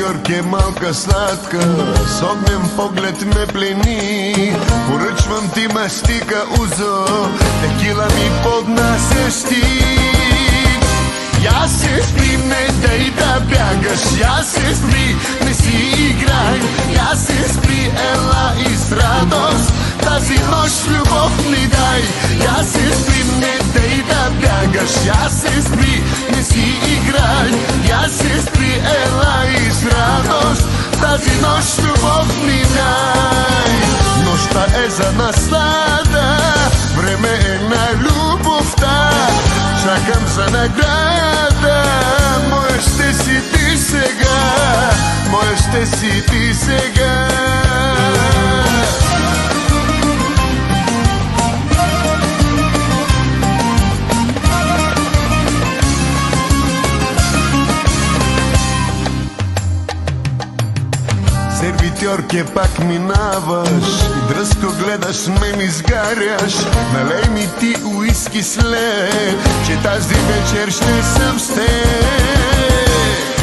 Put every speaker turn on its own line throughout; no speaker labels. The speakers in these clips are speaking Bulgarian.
Сервитьорке малка сладка, с огнен поглед ме плени. Поръчвам ти мастика узо, текила ми поднасяш ти. Я се спри, не дай да бягаш, я се спри, не си играй. Я се спри, ела и с радост тази нощ любов ми дай. Я се спри, не дай да бягаш, я се спри, не си играй. Я се спри, ела и с радост тази нощ любов ми дай. Нощта е за наслада, време е на любовта. Чакам за награда, моя ще си ти сега, моя ще си ти сега. Сервитьорке, пак минаваш и дръзко гледаш, ме ми изгаряш. Налей ми ти уиски след, че тази вечер ще съм с теб.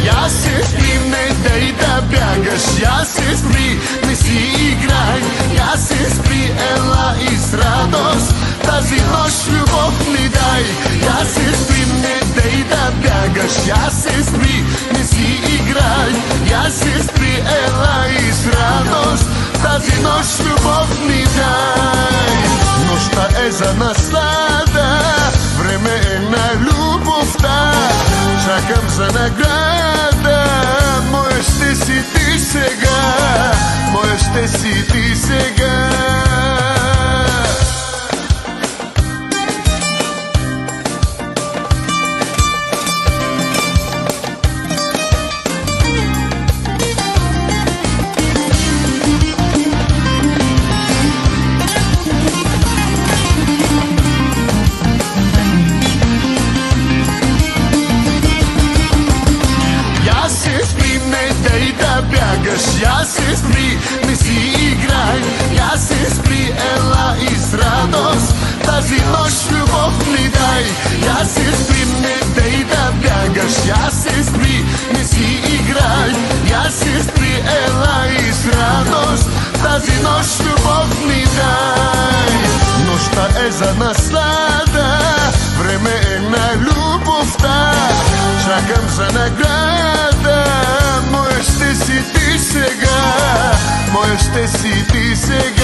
Я се спри, не дай да бягаш, я се спри, не си играй. Я се спри, ела и с радост тази нощ любов ми дай. Я се спри, не дай да бягаш, я се спри, не си играй. Я се спри, ела и с радост тази нощ любов ми дай. Нощта е за наслада, време е на любовта. Чакам за награда, моя ще си ти сега, моя ще си ти сега. Я се спри, не си играй. Я се спри, ела и с радост тази нощ любов ми дай. Я се спри, не дай да бягаш. Я се спри, не си играй. Я се спри, ела и с радост тази нощ любов ми дай. Нощта е за наслада, време е на любовта. Чакам за награда, моя ще си ти сега, моя ще си ти сега.